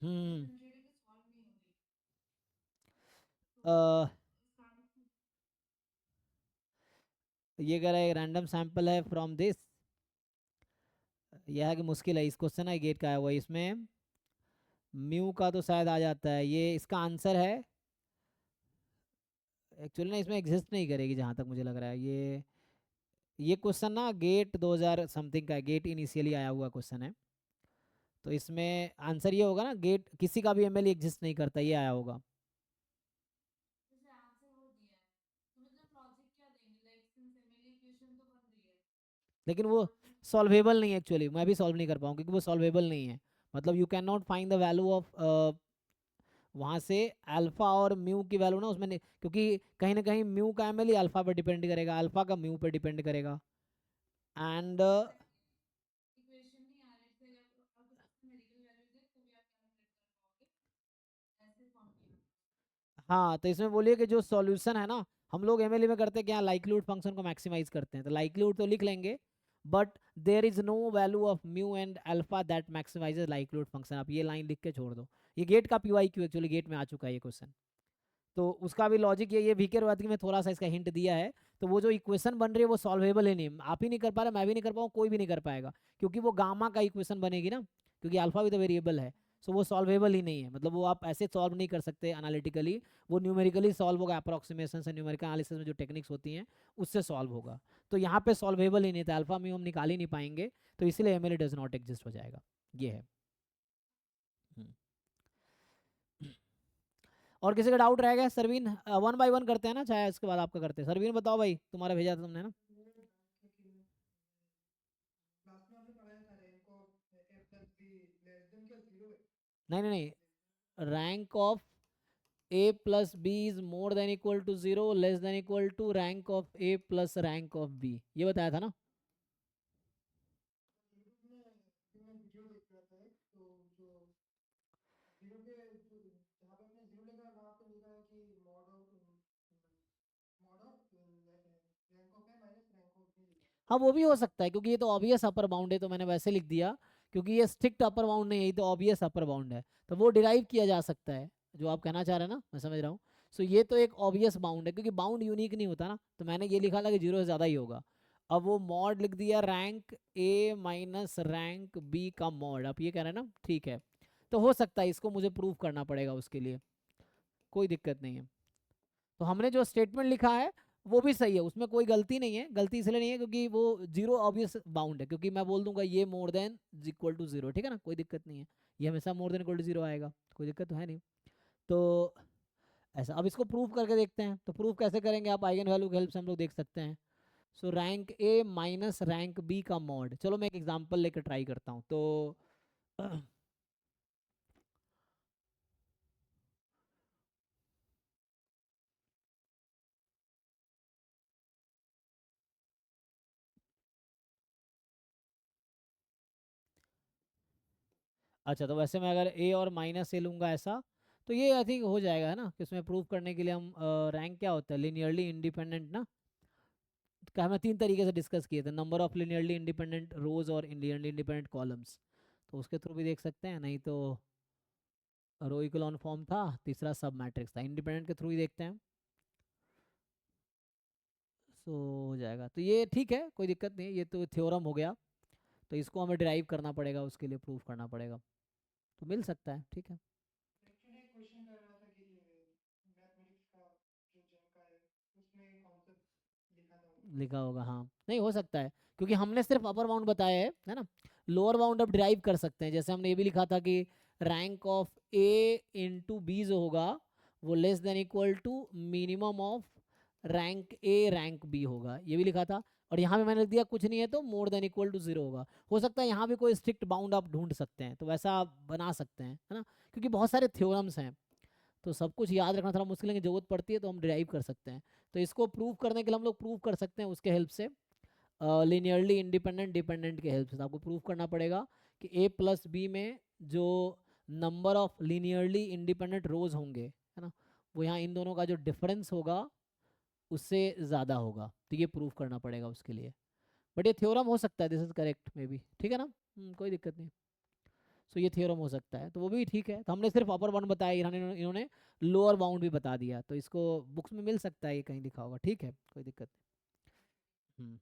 हम्म अ, ये कह रहा है रैंडम सैंपल है फ्रॉम दिस। यह है कि मुश्किल है, इस क्वेश्चन है गेट का है वो, इसमें म्यू का तो शायद आ जाता है, ये इसका आंसर है। एक्चुअली ना इसमें एग्जिस्ट नहीं करेगी जहाँ तक मुझे लग रहा है। ये क्वेश्चन ना गेट 2000 समथिंग का है, गेट इनिशियली आया हुआ क्वेश्चन है। तो इसमें आंसर ये होगा ना, गेट किसी का भी एमएल एग्जिस्ट नहीं करता, ये आया होगा। लेकिन वो सॉल्वेबल नहीं है एक्चुअली, मैं भी सॉल्व नहीं कर पाऊँ क्योंकि वो सॉल्वेबल नहीं है। मतलब you can not find the value of वहाँ से अल्फा और म्यू की वैल्यू ना उसमें नहीं, क्योंकि कहीं ना कहीं म्यू का एमएल ही अल्फा पर डिपेंड करेगा, अल्फा का म्यू पर डिपेंड करेगा। एंड हाँ, तो इसमें बोलिए कि जो सॉल्यूशन है ना, हम लोग एमएलए में करते हैं क्या, लाइक्लीहुड फंक्शन को मैक्सिमाइज करते हैं, तो लाइक्लीहुड तो लिख लेंगे, but there is no value of mu and alpha that maximises likelihood function. आप ये लाइन लिख के छोड़ दो। ये गेट का पीवाई क्यू, एक्चुअली गेट में आ चुका है ये क्वेश्चन। तो उसका भी लॉजिक ये वीकर वर्थ में थोड़ा सा इसका हिंट दिया है। तो वो जो इक्वेशन बन रही है वो सॉल्वेबल है नहीं, आप ही नहीं कर पा रहे, मैं भी नहीं कर पाऊँ, कोई भी नहीं कर पाएगा, क्योंकि वो गामा का इक्वेशन बनेगी ना, क्योंकि अल्फा भी तो वेरिएबल है। सो वो सॉल्वेबल ही नहीं है, मतलब वो आप ऐसे सॉल्व नहीं कर सकते एनालिटिकली। वो न्यूमेरिकली सॉल्व होगा, अप्रोक्सीमेशन से, न्यूमेरिकल एनालिसिस में जो टेक्निक्स होती हैं उससे सॉल्व होगा। तो यहाँ पे सॉल्वेबल ही नहीं था, अल्फा म्यू हम निकाल ही नहीं पाएंगे, तो इसलिए एमएलए डज नॉट एग्जिस्ट हो जाएगा। ये है। हम्म। और किसी का डाउट रह गया सरवीन? वन बाय वन करते हैं ना, चाहे इसके बाद आपका करते हैं। सरवीन बताओ भाई, तुम्हारा भेजा था तुमने ना। नहीं नहीं नहीं, rank of A plus B is more than equal to zero, less than equal to rank of A plus rank of B, ये बताया था ना। हाँ वो भी हो सकता है, क्योंकि ये तो ऑब्वियस अपर बाउंड है, तो मैंने वैसे लिख दिया, क्योंकि ये स्ट्रिक्ट अपर बाउंड नहीं है, ये तो ऑब्वियस अपर बाउंड है, तो वो डिराइव किया जा सकता है। जो आप कहना चाह रहे हैं ना, मैं समझ रहा हूँ। सो ये तो एक ऑब्वियस बाउंड है, क्योंकि बाउंड यूनिक नहीं होता ना, तो मैंने ये लिखा था कि जीरो से ज़्यादा ही होगा। अब वो मॉड लिख दिया, rank A minus rank B का मॉड, आप ये कह रहे हैं ना, ठीक है। तो हो सकता है, इसको मुझे प्रूव करना पड़ेगा उसके लिए, कोई दिक्कत नहीं है। तो हमने जो स्टेटमेंट लिखा है वो भी सही है, उसमें कोई गलती नहीं है। गलती इसलिए नहीं है क्योंकि वो जीरो ऑब्वियस बाउंड है, क्योंकि मैं बोल दूंगा ये more than equal to zero, ठीक है ना, कोई दिक्कत नहीं है। ये हमेशा more than equal to zero आएगा, कोई दिक्कत तो है नहीं। तो ऐसा, अब इसको प्रूव करके देखते हैं। तो प्रूव कैसे करेंगे, आप आइगन वैल्यू की हेल्प से हम लोग देख सकते हैं। So rank A minus rank B का मॉड, चलो मैं एक एग्जाम्पल लेकर ट्राई करता हूँ। तो अच्छा, तो वैसे मैं अगर ए और माइनस ए लूँगा ऐसा, तो ये आई थिंक हो जाएगा, है ना, कि उसमें प्रूव करने के लिए हम रैंक क्या होता है, लिनियरली इंडिपेंडेंट ना, का हमें तीन तरीके से डिस्कस किए थे, नंबर ऑफ लिनियरली इंडिपेंडेंट रोज और लिनियरली इंडिपेंडेंट कॉलम्स। तो उसके थ्रू भी देख सकते हैं, नहीं तो रो इकोलॉन फॉर्म था, तीसरा सब मैट्रिक्स था, इंडिपेंडेंट के थ्रू ही देखते हैं। सो हो जाएगा, तो ये ठीक है, कोई दिक्कत नहीं है, ये तो थ्योरम हो गया। तो इसको हमें डिराइव करना पड़ेगा, उसके लिए प्रूफ करना पड़ेगा, तो मिल सकता है, ठीक है। लिखा होगा, हाँ, नहीं हो सकता है, क्योंकि हमने सिर्फ अपर बाउंड बताया है ना। लोअर बाउंड अब डिराइव कर सकते हैं, जैसे हमने ये भी लिखा था कि rank of A into B जो होगा वो less than equal to minimum of rank A rank B होगा, ये भी लिखा था। और यहाँ पे मैंने लिख दिया कुछ नहीं है तो more than equal to zero होगा। हो सकता है यहाँ भी कोई स्ट्रिक्ट बाउंड आप ढूंढ सकते हैं, तो वैसा आप बना सकते हैं, है ना, क्योंकि बहुत सारे थ्योरम्स हैं, तो सब कुछ याद रखना थोड़ा मुश्किल है, कि जरूरत पड़ती है तो हम डिराइव कर सकते हैं। तो इसको प्रूव करने के लिए हम लोग प्रूव कर सकते हैं उसके हेल्प से, लिनियरली इंडिपेंडेंट डिपेंडेंट के हेल्प से। तो आपको प्रूव करना पड़ेगा कि ए प्लस बी में जो नंबर ऑफ लिनियरली इंडिपेंडेंट रोज होंगे, है ना, वो यहाँ इन दोनों का जो डिफरेंस होगा उससे ज़्यादा होगा, तो ये प्रूव करना पड़ेगा उसके लिए। बट ये थ्योरम हो सकता है, this is correct may be, ठीक है ना, कोई दिक्कत नहीं। सो ये थ्योरम हो सकता है, तो वो भी ठीक है। तो हमने सिर्फ अपर बाउंड बताया, इन्होंने लोअर बाउंड भी बता दिया, तो इसको बुक्स में मिल सकता है, ये कहीं लिखा होगा, ठीक है, कोई दिक्कत नहीं।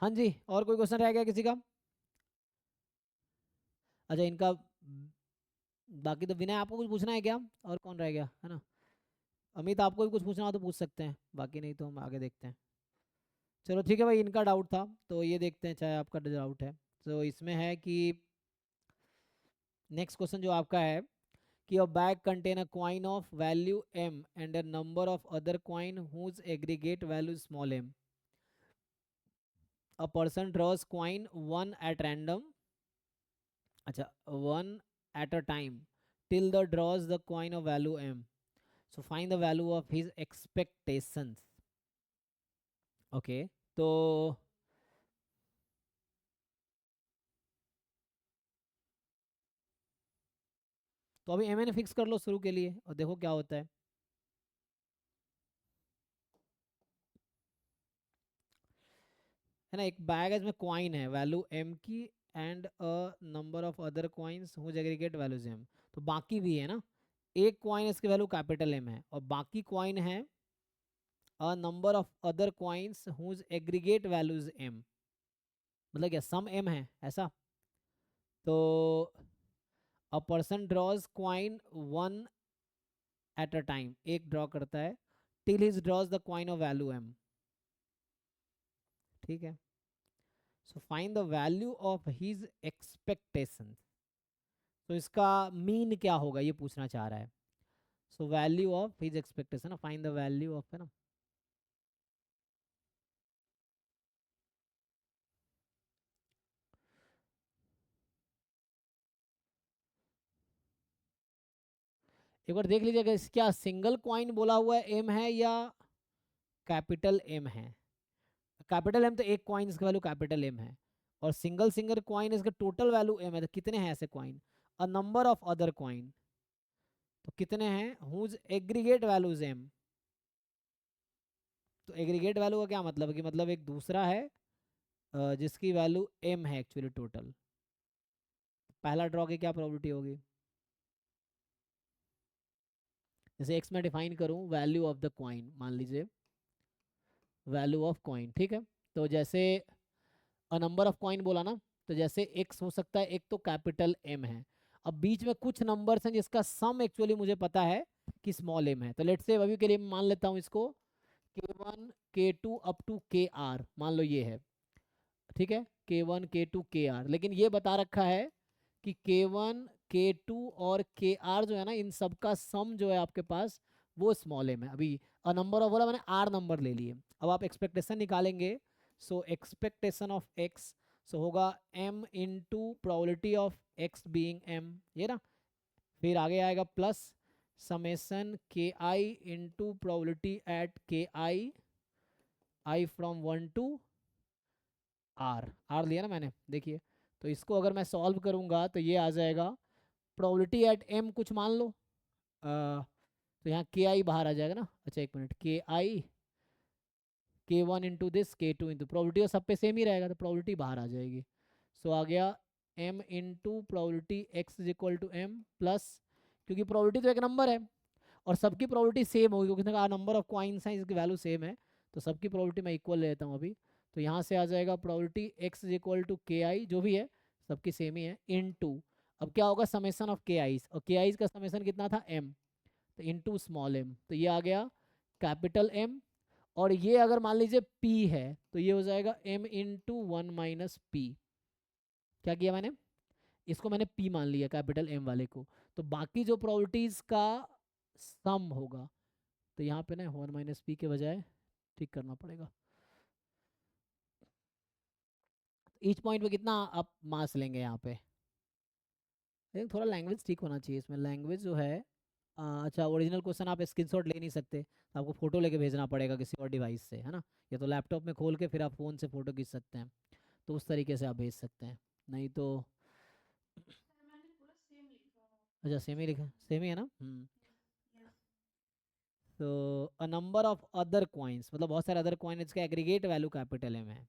हाँ जी, और कोई क्वेश्चन रह गया किसी का? अच्छा, इनका बाकी तो विनय, आपको कुछ पूछना है क्या? और कौन रह गया है ना? अमित, आपको भी कुछ पूछना हो तो पूछ सकते हैं, बाकी नहीं तो हम आगे देखते हैं। चलो ठीक है भाई, इनका डाउट था तो ये देखते हैं, चाहे आपका डाउट है। तो इसमें है कि नेक्स्ट क्वेश्चन जो आपका है कि a bag contain a coin of value m and a number of other coin whose aggregate value is small m. A person draws coin one at random, अच्छा, one at a time till the draws the coin of value m. So find the value of his expectations. Okay, तो अभी M N fix कर लो शुरू के लिए और देखो क्या होता है। है ना, एक बैग है इसमें कॉइन है वैल्यू एम की and a number of other coins whose aggregate values m, तो बाकी भी है ना, एक कॉइन इसकी वैल्यू कैपिटल एम है और बाकी कॉइन है a number of other coins whose aggregate values m, मतलब क्या सम एम है ऐसा। तो a person draws coin one at a time, एक ड्रॉ करता है, till his draws the coin of value m, ठीक है। So find the value of his expectation, तो इसका मीन क्या होगा ये पूछना चाह रहा है। So value of his expectation, find the value of, है ना। एक बार देख लीजिएगा, क्या सिंगल क्वाइन बोला हुआ है एम है या कैपिटल एम है? कैपिटल एम तो एक क्वाइन इसका वैल्यू कैपिटल एम है, और सिंगल सिंगल क्वाइन इसका टोटल वैल्यू एम है, तो कितने हैं ऐसे coin? A number of other coin, तो कितने हैं हुज एग्रीगेट वैल्यूज एम। तो एग्रीगेट वैल्यू का क्या मतलब है कि मतलब एक दूसरा है जिसकी वैल्यू एम है एक्चुअली टोटल। पहला ड्रॉ की क्या प्रोबेबिलिटी होगी? जैसे एक्स में डिफाइन करूं वैल्यू ऑफ द कॉइन, मान लीजिए वैल्यू ऑफ कॉइन, ठीक है। तो जैसे अ नंबर ऑफ कॉइन बोला ना, तो जैसे एक्स हो सकता है, एक तो कैपिटल एम है, अब बीच में कुछ नंबर्स हैं जिसका सम एक्चुअली मुझे पता है कि स्मॉल एम है, तो लेट्स से अभी के लिए मान लेता हूँ इसको K1 K2 up to KR, मान लो ये है, ठीक है, K1 K2 KR, लेकिन ये बता रखा है कि K1 K2 और KR जो है ना, इन सब का सम जो है आपके पास वो स्मॉल एम है। अभी अ नंबर ऑफ बोला मैंने, आर नंबर ले लिए, अब आप एक्सपेक्टेशन निकालेंगे। सो एक्सपेक्टेशन ऑफ एक्स, सो होगा m into probability of x being m, ये ना, फिर आगे आएगा प्लस समेसन के आई इंटू प्रोबेबिलिटी एट के आई फ्रॉम 1 टू आर लिया ना मैंने, देखिए। तो इसको अगर मैं सॉल्व करूंगा तो ये आ जाएगा प्रोबेबिलिटी एट m कुछ मान लो, तो यहाँ के आई बाहर आ जाएगा ना, अच्छा एक मिनट, के आई K1 into this K2 into probability, और सब पे सेम ही रहेगा तो प्रोबेबिलिटी बाहर आ जाएगी। सो आ गया m into probability x is equal to m plus, क्योंकि प्रोबेबिलिटी तो एक नंबर है और सबकी प्रोबेबिलिटी सेम होगी क्योंकि नंबर ऑफ कॉइन्स हैं, इसकी वैल्यू सेम है, तो सबकी प्रोबेबिलिटी मैं इक्वल लेता हूँ अभी। तो यहाँ से आ जाएगा probability x is equal to k i, जो भी है सबकी सेम ही है, इन टू, अब क्या होगा समेसन ऑफ के आईज, और के आईज का समेसन कितना था m, तो इनटू स्मॉल m, तो ये आ गया कैपिटल M, और ये अगर मान लीजिए P है तो ये हो जाएगा m into one minus P. क्या किया मैंने, इसको मैंने P मान लिया कैपिटल M वाले को, तो बाकी जो प्रोबेबिलिटीज का सम होगा, तो यहाँ पे ना वन माइनस पी के बजाय ठीक करना पड़ेगा। ईच पॉइंट पे कितना आप मार्क्स लेंगे यहाँ पे? लेकिन थोड़ा लैंग्वेज ठीक होना चाहिए इसमें, लैंग्वेज जो है अच्छा, ओरिजिनल क्वेश्चन आप स्क्रीनशॉट ले नहीं सकते, तो आपको फोटो लेके भेजना पड़ेगा किसी और डिवाइस से, है ना, या तो लैपटॉप में खोल के फिर आप फ़ोन से फ़ोटो खींच सकते हैं, तो उस तरीके से आप भेज सकते हैं, नहीं तो। अच्छा सेम ही लिखा, सेम ही है ना। तो अ नंबर ऑफ अदर कॉइन्स, मतलब बहुत सारे अदर कॉइन, इसका एग्रीगेट वैल्यू कैपिटल एम है।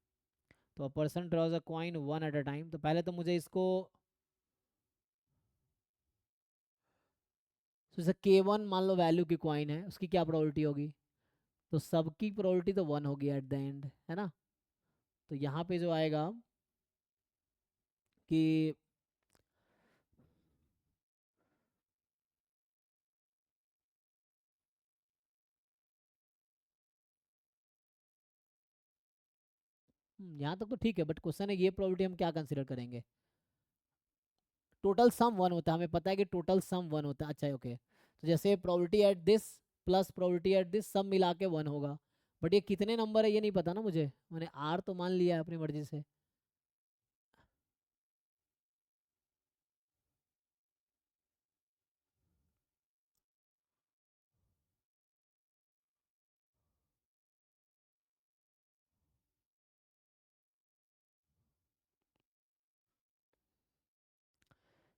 तो a person draws a coin one at a time, तो पहले तो मुझे इसको तो जैसे K1 मान लो वैल्यू की कॉइन है, उसकी क्या प्रोबेबिलिटी होगी? तो सबकी प्रोबेबिलिटी तो 1 होगी एट द एंड, है ना? तो यहाँ पे जो आएगा कि यहाँ तक तो ठीक है, बट क्वेश्चन है ये प्रोबेबिलिटी हम क्या कंसिडर करेंगे? टोटल सम 1 होता है, हमें पता है कि टोटल सम 1 होता है। अच्छा ओके, तो जैसे probability at this plus probability at this सब मिला के 1 होगा, बट ये कितने नंबर है ये नहीं पता ना मुझे, मैंने आर तो मान लिया है अपनी मर्जी से।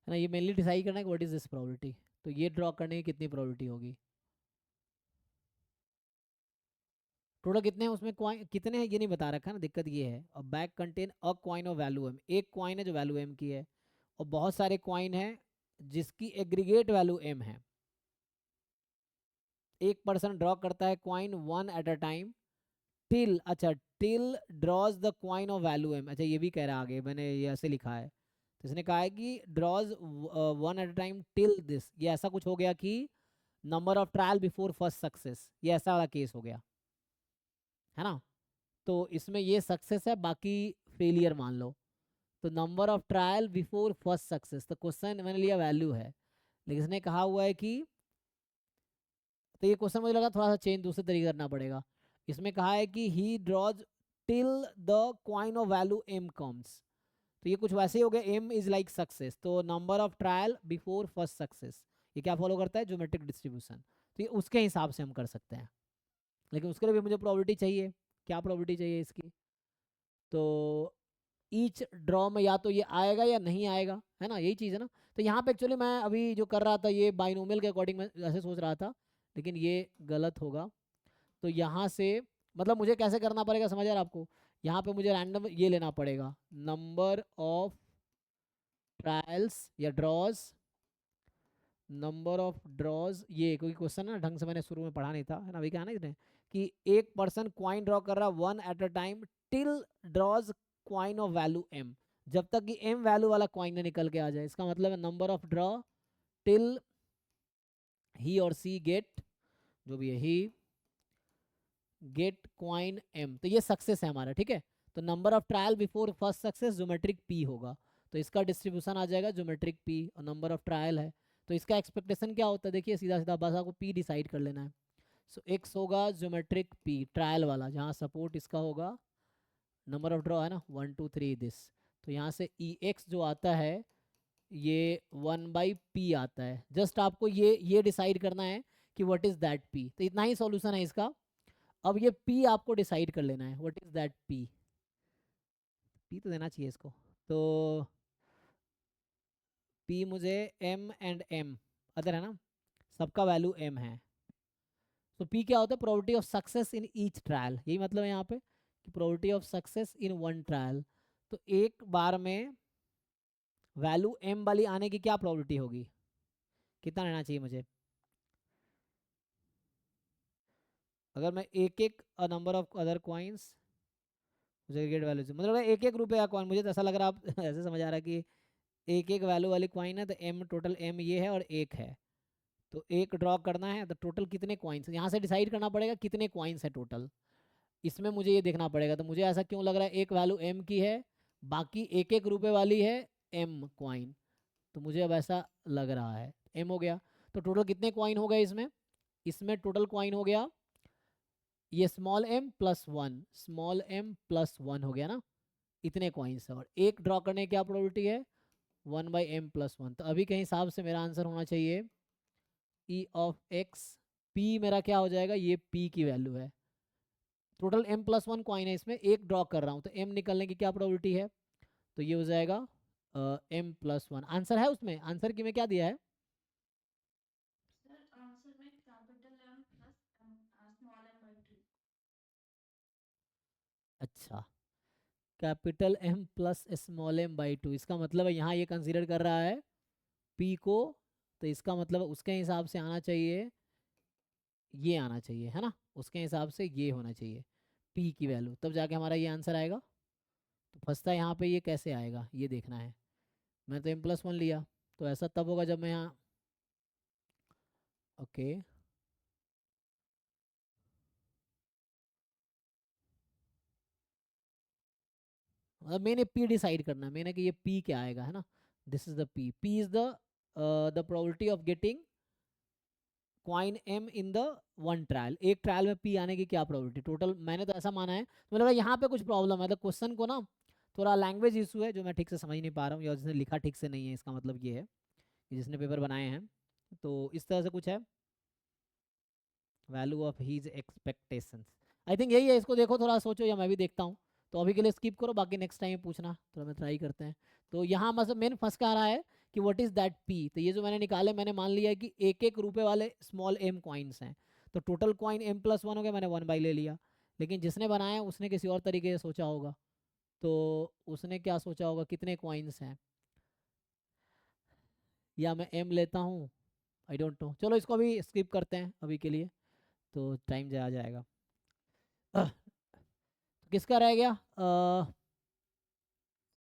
है ना, ये मेनली डिसाइड करना है कि व्हाट इज दिस प्रोबेबिलिटी, तो ये ड्रॉ करने की कितनी प्रोबेबिलिटी होगी। टोटल कितने हैं उसमें, क्वाइन कितने हैं ये नहीं बता रखा ना, दिक्कत ये है। और bag contain a coin of value m, एक क्वाइन है जो वैल्यू एम की है, और बहुत सारे क्वाइन है जिसकी एग्रीगेट वैल्यू एम है। एक पर्सन ड्रॉ करता है coin one at a time till, अच्छा till draws the coin of value M, अच्छा ये भी कह रहा है आगे, मैंने ये ऐसे लिखा है, तो इसने कहा है कि draws one at a time till this, ये ऐसा कुछ हो गया कि number of trial before first success, ये ऐसा वाला केस हो गया, है ना? तो इसमें ये सक्सेस है, बाकी फेलियर मान लो। तो number of trial before first success, तो क्वेश्चन मैंने लिया वैल्यू है, लेकिन इसने कहा हुआ है कि, तो ये क्वेश्चन मुझे लगा थोड़ा सा चेंज दूसरे तरीके करना पड़ेगा। इसमें कहा है कि he draws till the coin of value m comes, तो ये कुछ वैसे ही हो गया, एम इज लाइक सक्सेस, तो number of trial before first success, ये क्या फॉलो करता है, ज्योमेट्रिक डिस्ट्रीब्यूशन, तो ये उसके हिसाब से हम कर सकते हैं। लेकिन उसके लिए भी मुझे प्रोबेबिलिटी चाहिए, क्या प्रोबेबिलिटी चाहिए इसकी? तो ईच ड्रॉ में या तो ये आएगा या नहीं आएगा, है ना, यही चीज़ है ना। तो यहाँ पे एक्चुअली मैं अभी जो कर रहा था ये बाइनोमियल के अकॉर्डिंग मैं ऐसे सोच रहा था, लेकिन ये गलत होगा। तो यहाँ से मतलब मुझे कैसे करना पड़ेगा, समझ आ रहा है आपको? यहाँ पे मुझे रैंडम ये लेना पड़ेगा, नंबर ऑफ ट्रायल्स या ड्रॉज, नंबर ऑफ ड्रॉज, ये कोई क्वेश्चन ना ढंग से मैंने शुरू में पढ़ा नहीं था, है ना, अभी क्या है ना इसने कि एक पर्सन क्वाइन ड्रॉ कर रहा है one at a time till draws coin of value m, जब तक कि एम वैल्यू वाला क्वाइन निकल के आ जाए, इसका मतलब है नंबर ऑफ ड्रॉ टिल ही और सी गेट, जो भी है ही गेट क्वाइन एम, तो ये सक्सेस है हमारा, ठीक है। तो number of trial before first success geometric P होगा, तो इसका डिस्ट्रीब्यूशन आ जाएगा ज्योमेट्रिक पी, और नंबर ऑफ ट्रायल है, तो इसका एक्सपेक्टेशन क्या होता है, देखिए सीधा सीधा बस आपको पी डिसाइड कर लेना है। सो एक्स होगा ज्योमेट्रिक पी ट्रायल वाला, जहाँ सपोर्ट इसका होगा नंबर ऑफ ड्रॉ है ना 1 2 3 दिस, तो यहाँ से ई एक्स जो आता है ये 1/p आता है। जस्ट आपको ये डिसाइड करना है कि व्हाट इज दैट p, तो इतना ही सॉल्यूशन है इसका। अब ये p आपको डिसाइड कर लेना है, what is that p, p तो देना चाहिए इसको। तो p मुझे m एंड m अदर है ना, सबका वैल्यू m है। तो p क्या होता है, probability of success in each trial, यही मतलब है यहाँ पे कि probability of success in one trial. तो एक बार में वैल्यू m वाली आने की क्या प्रोबेबिलिटी होगी, कितना लेना चाहिए मुझे? अगर मैं एक एक नंबर ऑफ अदर कॉइन्स मुझे गेट वैल्यू से मतलब एक एक रुपये का कॉइन, मुझे तो ऐसा लग रहा है आप ऐसे समझ आ रहा है कि एक एक वैल्यू वाली कॉइन है, तो एम टोटल एम ये है और एक है, तो एक ड्रॉ करना है, तो टोटल कितने कॉइन्स, यहाँ से डिसाइड करना पड़ेगा कितने कॉइन्स है टोटल, इसमें मुझे ये देखना पड़ेगा। तो मुझे ऐसा क्यों लग रहा है, एक वैल्यू एम की है, बाकी एक एक रुपये वाली है एम कॉइन, तो मुझे अब ऐसा लग रहा है एम हो गया। तो टोटल कितने कॉइन हो गए इसमें, इसमें टोटल कॉइन हो गया ये small m plus one, small m plus one हो गया ना, इतने कॉइन्स है, और एक ड्रॉ करने की क्या प्रोबेबिलिटी है, 1/m+1, तो अभी के हिसाब से मेरा आंसर होना चाहिए ई ऑफ एक्स, पी मेरा क्या हो जाएगा, ये पी की वैल्यू है। टोटल m+1 कॉइन है, इसमें एक ड्रॉ कर रहा हूँ, तो m निकलने की क्या प्रोबेबिलिटी है, तो ये हो जाएगा m+1, आंसर है उसमें, आंसर की में क्या दिया है? अच्छा, capital M plus small m/2, इसका मतलब है यहाँ ये कंसीडर कर रहा है p को तो इसका मतलब उसके हिसाब से आना चाहिए, ये आना चाहिए है ना, उसके हिसाब से ये होना चाहिए पी की वैल्यू, तब जाके हमारा ये आंसर आएगा। तो फंसता है यहाँ पे, ये कैसे आएगा ये देखना है। मैं तो m+1 लिया, तो ऐसा तब होगा जब मैं यहाँ, ओके मतलब मैंने पी डिसाइड करना है मैंने कि ये पी क्या आएगा है ना। This is the P, P is the probability of getting coin m in the one trial. एक ट्रायल में पी आने की क्या प्रोबेबिलिटी टोटल, मैंने तो ऐसा माना है। तो मतलब यहाँ पे कुछ प्रॉब्लम है, मतलब क्वेश्चन को ना थोड़ा लैंग्वेज इशू है जो मैं ठीक से समझ नहीं पा रहा हूँ, या जिसने लिखा ठीक से नहीं है, इसका मतलब ये है कि जिसने पेपर बनाए हैं तो इस तरह से कुछ है। Value of his expectations, I think यही है, इसको देखो थोड़ा सोचो या मैं भी देखता हूँ। तो अभी के लिए स्किप करो, बाकी नेक्स्ट टाइम पूछना, थोड़ा मैं ट्राई करते हैं। तो यहाँ मतलब मेन फंस का रहा है कि व्हाट इज दैट पी, तो ये जो मैंने निकाले मैंने मान लिया है कि एक एक रुपए वाले स्मॉल एम कॉइन्स हैं। तो टोटल कॉइन m+1 हो गया, मैंने 1/, ले लिया। लेकिन जिसने बनाया उसने किसी और तरीके से सोचा होगा, तो उसने क्या सोचा होगा कितने कॉइन्स हैं, या मैं m लेता हूँ, आई डोंट नो। चलो इसको अभी स्किप करते हैं अभी के लिए, तो टाइम जा जाएगा। किसका रह गया